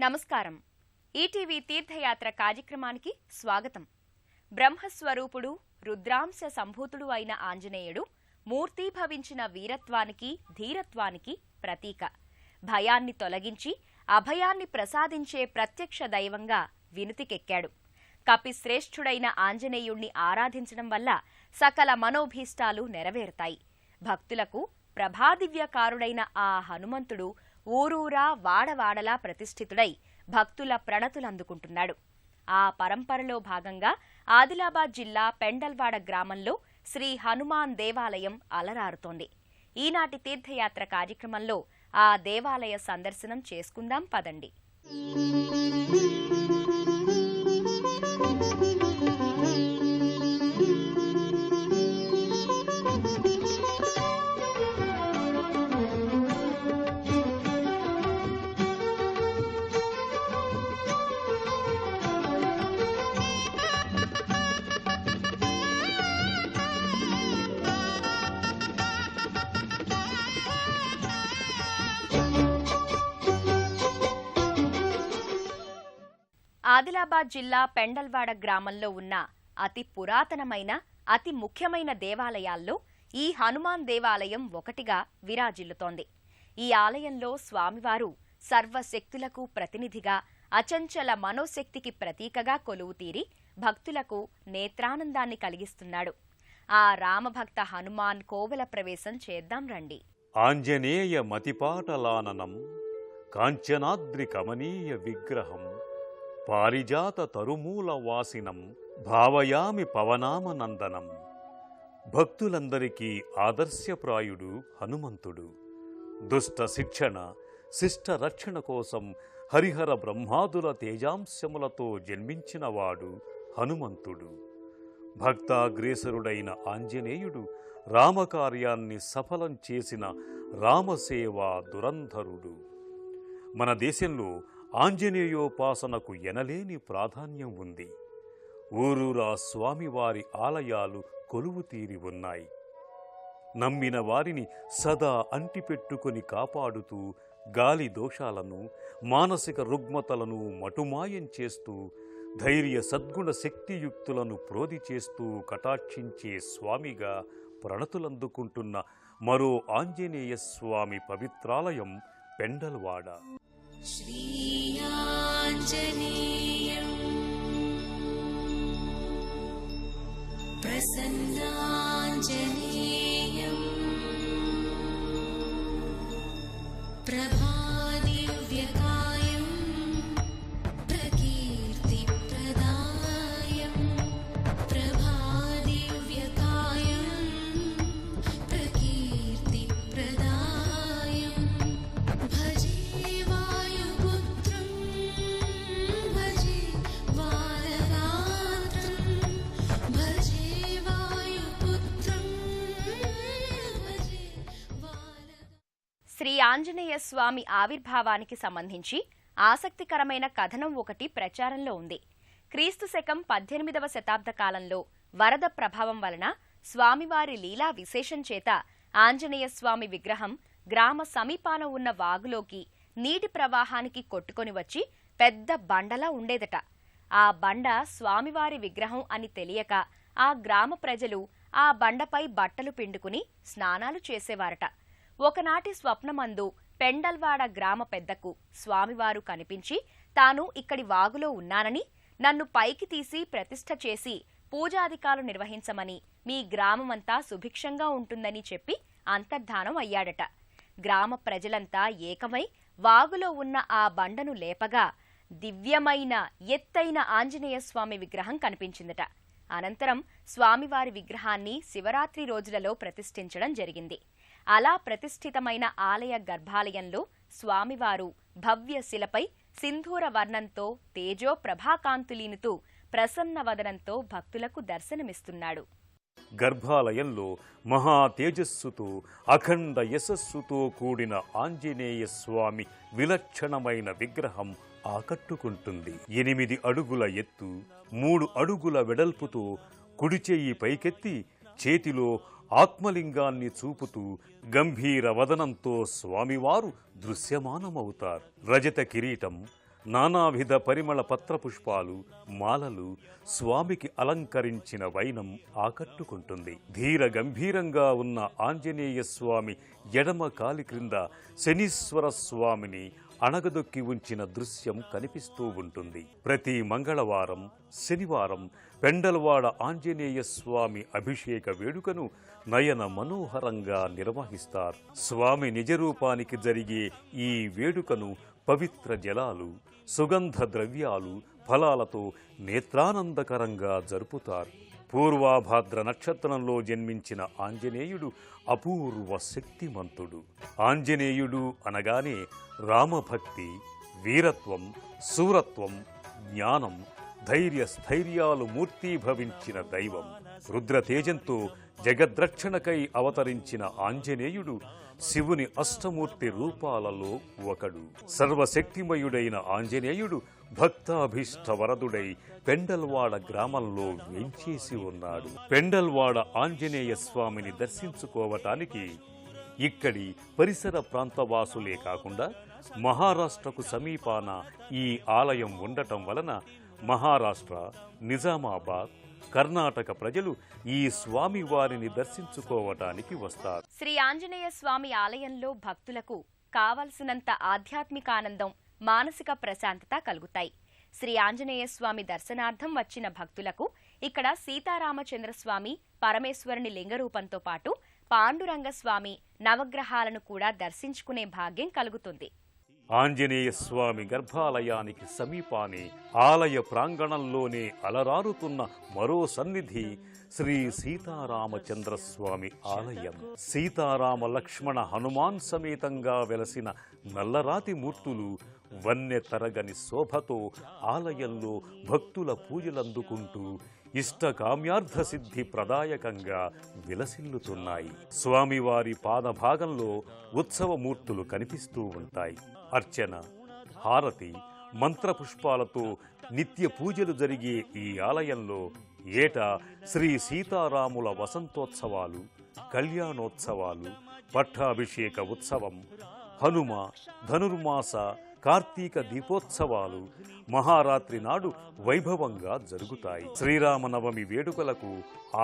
నమస్కారం. ఈటీవీ తీర్థయాత్ర కార్యక్రమానికి స్వాగతం. బ్రహ్మస్వరూపుడు, రుద్రాంశ సంభూతుడు అయిన ఆంజనేయుడు మూర్తీభవించిన వీరత్వానికి, ధీరత్వానికి ప్రతీక. భయాన్ని తొలగించి అభయాన్ని ప్రసాదించే ప్రత్యక్ష దైవంగా వినుతికెక్కాడు. కపిశ్రేష్ఠుడైన ఆంజనేయుణ్ణి ఆరాధించడం వల్ల సకల మనోభీష్టాలు నెరవేరుతాయి. భక్తులకు ప్రభాదివ్యకారుడైన ఆ హనుమంతుడు ఊరూరా వాడవాడలా ప్రతిష్ఠితుడై భక్తుల ప్రణతులందుకుంటున్నాడు. ఆ పరంపరలో భాగంగా ఆదిలాబాద్ జిల్లా పెండల్వాడ గ్రామంలో శ్రీ హనుమాన్ దేవాలయం అలరారుతోంది. ఈనాటి తీర్థయాత్ర కార్యక్రమంలో ఆ దేవాలయ సందర్శనం చేసుకుందాం పదండి. ఆదిలాబాద్ జిల్లా పెండల్వాడ గ్రామంలో ఉన్న అతి పురాతనమైన, అతి ముఖ్యమైన దేవాలయాల్లో ఈ హనుమాన్ దేవాలయం ఒకటిగా విరాజిల్లుతోంది. ఈ ఆలయంలో స్వామివారు సర్వశక్తులకు ప్రతినిధిగా, అచంచల మనోశక్తికి ప్రతీకగా కొలువుతీరి భక్తులకు నేత్రానందాన్ని కలిగిస్తున్నాడు. ఆ రామభక్త హనుమాన్ కోవెల ప్రవేశం చేద్దాం రండి. ఆంజనేయ మతిపాటలాననం కాంచనాద్రి కమనీయ విగ్రహం పారిజాత తరుమూల వాసినం భావయామి పవనామనందనం. భక్తులందరికీ ఆదర్శప్రాయుడు హనుమంతుడు. దుష్ట శిక్షణ, శిష్ట రక్షణ కోసం హరిహర బ్రహ్మాదుల తేజాంశములతో జన్మించినవాడు హనుమంతుడు. భక్తాగ్రేసరుడైన ఆంజనేయుడు రామకార్యాన్ని సఫలం చేసిన రామసేవా దురంధరుడు. మన దేశంలో ఆంజనేయోపాసనకు ఎనలేని ప్రాధాన్యం ఉంది. ఊరూరా స్వామివారి ఆలయాలు కొలువుతీరి ఉన్నాయి. నమ్మిన వారిని సదా అంటిపెట్టుకొని కాపాడుతూ గాలి దోషాలను, మానసిక రుగ్మతలను మటుమాయం చేస్తూ ధైర్య సద్గుణ శక్తియుక్తులను ప్రోది చేస్తూ కటాక్షించే స్వామిగా ప్రణతులందుకుంటున్న మరో ఆంజనేయ స్వామి పవిత్రాలయం పెండల్వాడ. శ్రీయాంజనేయం ప్రసన్నాంజనేయం ప్రభాదివ్యకాయం ప్రకీర్తిప్రదాయం ప్రభాదివ్యకాయం ప్రకీర్తిప్రదాయం భజే శ్రీ ఆంజనేయ స్వామి ఆవిర్భావానికి సంబంధించి ఆసక్తికరమైన కథనం ఒకటి ప్రచారంలో ఉంది. క్రీస్తు శకం 18వ శతాబ్ద కాలంలో వరద ప్రభావం వలన స్వామివారి లీలా విశేషం చేత ఆంజనేయ స్వామి విగ్రహం గ్రామ సమీపాన ఉన్న వాగులోకి నీటి ప్రవాహానికి కొట్టుకొని వచ్చి పెద్ద బండలా ఉండేదట. ఆ బండ స్వామివారి విగ్రహం అని తెలియక ఆ గ్రామ ప్రజలు ఆ బండపై బట్టలు పిండుకుని స్నానాలు చేసేవారట. ఒకనాటి స్వప్నమందు పెండల్వాడ గ్రామ పెద్దకు స్వామివారు కనిపించి తాను ఇక్కడి వాగులో ఉన్నానని, నన్ను పైకి తీసి ప్రతిష్ఠ చేసి పూజాధికాలు నిర్వహించమని, మీ గ్రామమంతా సుభిక్షంగా ఉంటుందని చెప్పి అంతర్ధానం అయ్యాడట. గ్రామ ప్రజలంతా ఏకమై వాగులో ఉన్న ఆ బండను లేపగా దివ్యమైన ఎత్తైన ఆంజనేయ స్వామి విగ్రహం కనిపించిందట. అనంతరం స్వామివారి విగ్రహాన్ని శివరాత్రి రోజులలో ప్రతిష్ఠించడం జరిగింది. అలా ప్రతిష్ఠితమైన ఆలయ గర్భాలయంలో స్వామివారు భవ్య శిలపై సింధూర వర్ణంతో తేజో ప్రభాకాంతులీనుతూ ప్రసన్నవదనంతో భక్తులకు దర్శనమిస్తున్నాడు. గర్భాలయంలో మహా తేజస్సుతో, అఖండ యశస్సుతో కూడిన ఆంజనేయ స్వామి విలక్షణమైన విగ్రహం ఆకట్టుకుంటుంది. 8 అడుగుల ఎత్తు, 3 అడుగుల వెడల్పుతో కుడిచెయ్యి పైకెత్తి చేతిలో ఆత్మలింగాన్ని చూపుతూ గంభీర వదనంతో స్వామివారు దృశ్యమానమవుతారు. రజత కిరీటం, నానావిధ పరిమళ పత్రపుష్పాలు, మాలలు, స్వామికి అలంకరించిన వైనం ఆకట్టుకుంటుంది. ధీర గంభీరంగా ఉన్న ఆంజనేయ స్వామి ఎడమ కాలి క్రింద శనీశ్వర స్వామిని అణగదొక్కి ఉంచిన దృశ్యం కనిపిస్తూ ఉంటుంది. ప్రతి మంగళవారం, శనివారం పెండలవాడ ఆంజనేయ స్వామి అభిషేక వేడుకను నయన మనోహరంగా నిర్వహిస్తారు. స్వామి నిజరూపానికి జరిగే ఈ వేడుకను పవిత్ర జలాలు, సుగంధ ద్రవ్యాలు, ఫలాలతో నేత్రానందకరంగా జరుపుతారు. పూర్వాభాద్ర నక్షత్రంలో జన్మించిన ఆంజనేయుడు అపూర్వ శక్తిమంతుడు. ఆంజనేయుడు అనగానే రామభక్తి, వీరత్వం, శూరత్వం, జ్ఞానం, ధైర్య స్థైర్యాలు మూర్తీభవించిన దైవం. రుద్రతేజంతో జగద్రక్షణకై అవతరించిన ఆంజనేయుడు శివుని అష్టమూర్తి రూపాలలో ఒకడు. సర్వశక్తిమయుడైన ఆంజనేయుడు భక్తాభీష్ట వరదుడై పెండల్వాడ గ్రామంలో వేంచేసి ఉన్నాడు. పెండల్వాడ ఆంజనేయ స్వామిని దర్శించుకోవటానికి ఇక్కడి పరిసర ప్రాంతవాసులే కాకుండా మహారాష్ట్రకు సమీపాన ఈ ఆలయం ఉండటం వలన మహారాష్ట్ర, నిజామాబాద్, కర్ణాటక ప్రజలు ఈ స్వామి వారిని దర్శించుకోవటానికి వస్తారు. శ్రీ ఆంజనేయ స్వామి ఆలయంలో భక్తులకు కావలసినంత ఆధ్యాత్మికానందం, మానసిక ప్రశాంతత కలుగుతాయి. శ్రీ ఆంజనేయ స్వామి దర్శనార్థం వచ్చిన భక్తులకు ఇక్కడ సీతారామచంద్రస్వామి, పరమేశ్వరుని లింగరూపంతో పాటు పాండురంగస్వామి నవగ్రహాలను కూడా దర్శించుకునే భాగ్యం కలుగుతుంది. ఆంజనేయ స్వామి గర్భాలయానికి సమీపానే ఆలయ ప్రాంగణంలోనే అలరారుతున్న మరో సన్నిధి శ్రీ సీతారామచంద్రస్వామి ఆలయం. సీతారామ లక్ష్మణ హనుమాన్ సమేతంగా వెలసిన నల్లరాతి మూర్తులు వన్నె తరగని శోభతో ఆలయంలో భక్తుల పూజలందుకుంటూ ఇష్టకామ్యార్థ సిద్ధి ప్రదాయకంగా విలసిల్లుతున్నాయి. స్వామివారి పాదభాగంలో ఉత్సవమూర్తులు కనిపిస్తూ ఉంటాయి. అర్చన, హారతి, మంత్రపుష్పాలతో నిత్య పూజలు జరిగే ఈ ఆలయంలో ఏటా శ్రీ సీతారాముల వసంతోత్సవాలు, కళ్యాణోత్సవాలు, పట్టాభిషేక ఉత్సవం, హనుమ, ధనుర్మాస, కార్తీక దీపోత్సవాలు మహారాత్రి నాడు వైభవంగా జరుగుతాయి. శ్రీరామనవమి వేడుకలకు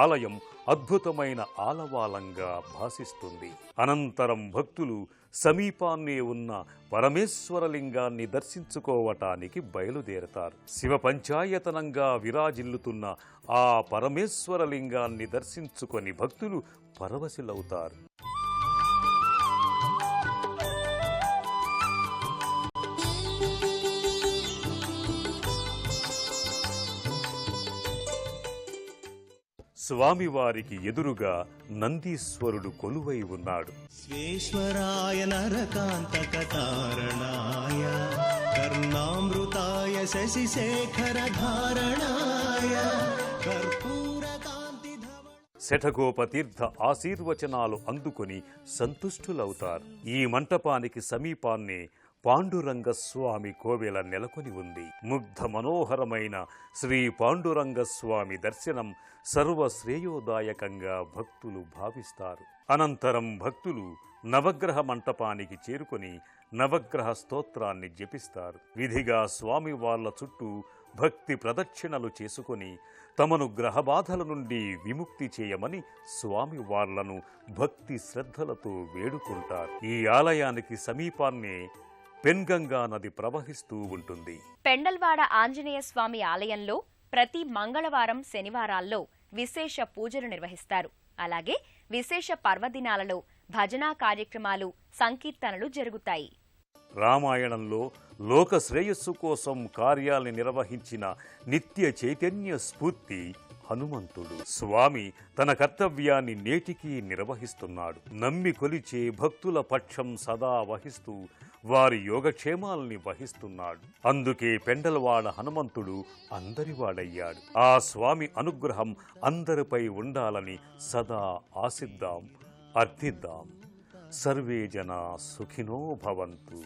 ఆలయం అద్భుతమైన ఆలవాలంగా భాసిస్తుంది. అనంతరం భక్తులు సమీపాన్నే ఉన్న పరమేశ్వరలింగాన్ని దర్శించుకోవటానికి బయలుదేరతారు. శివ పంచాయతనంగా విరాజిల్లుతున్న ఆ పరమేశ్వరలింగాన్ని దర్శించుకొని భక్తులు పరవశులవుతారు. స్వామివారికి ఎదురుగా నందీశ్వరుడు కొలువై ఉన్నాడు. స్వేశ్వరాయ నరకాంతకతారణాయ కర్ణామృతాయ శశిశేఖర ధారణాయ కర్పూరకాంతి ధవళ. శఠగోపతీర్థ ఆశీర్వచనాలు అందుకొని సంతుష్టులవుతారు. ఈ మంటపానికి సమీపాన్నే పాండురంగస్వామి కోవెల నెలకొని ఉంది. ముగ్ధ మనోహరమైన శ్రీ పాండురంగస్వామి దర్శనం సర్వశ్రేయోదాయకంగా భక్తులు భావిస్తారు. అనంతరం భక్తులు నవగ్రహ మంటపానికి చేరుకొని నవగ్రహ స్తోత్రాన్ని జపిస్తారు. విధిగా స్వామి వార్ల చుట్టూ భక్తి ప్రదక్షిణలు చేసుకుని తమను గ్రహబాధల నుండి విముక్తి చేయమని స్వామి వార్లను భక్తి శ్రద్ధలతో వేడుకుంటారు. ఈ ఆలయానికి సమీపాన్నే పెన్గంగా నది ప్రవహిస్తూ ఉంటుంది. పెండల్వాడ ఆంజనేయ స్వామి ఆలయంలో ప్రతి మంగళవారం, శనివారాల్లో విశేష పూజలు నిర్వహిస్తారు. అలాగే విశేష పర్వదినాలలో భజనా కార్యక్రమాలు, సంకీర్తనలు జరుగుతాయి. రామాయణంలో లోక శ్రేయస్సు కోసం కార్యాల్ని నిర్వహించిన నిత్య చైతన్య స్ఫూర్తి హనుమంతుడు. స్వామి తన కర్తవ్యాన్ని నేటికీ నిర్వహిస్తున్నాడు. నమ్మి కొలిచే భక్తుల పక్షం సదా వహిస్తూ వారి యోగక్షేమాల్ని వహిస్తున్నాడు. అందుకే పెండలవాడ హనుమంతుడు అందరివాడయ్యాడు. ఆ స్వామి అనుగ్రహం అందరిపై ఉండాలని సదా ఆశిద్దాం, అర్థిద్దాం. సర్వే జనా సుఖినో భవంతు.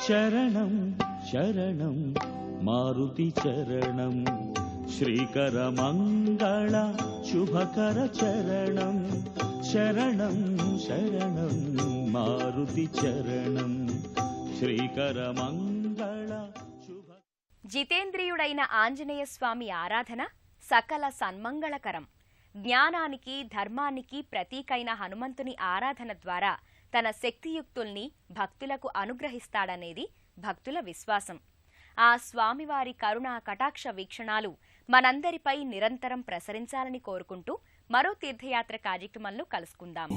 శరణం శరణం మారుతి చరణం శ్రీకర మంగళ శుభకర చరణం శరణం శరణం మారుతి చరణం శ్రీకర మంగళ శుభ. జితేంద్రియుడైన ఆంజనేయ స్వామి ఆరాధన సకల సన్మంగళకరం. జ్ఞానానికి ధర్మానికి ప్రతీకైన హనుమంతుని ఆరాధన ద్వారా తన శక్తియుక్తుల్ని భక్తులకు అనుగ్రహిస్తాడనేది భక్తుల విశ్వాసం. ఆ స్వామివారి కరుణా కటాక్ష వీక్షణాలు మనందరిపై నిరంతరం ప్రసరించాలని కోరుకుంటూ మరో తీర్థయాత్ర కార్యక్రమంలో కలుసుకుందాం.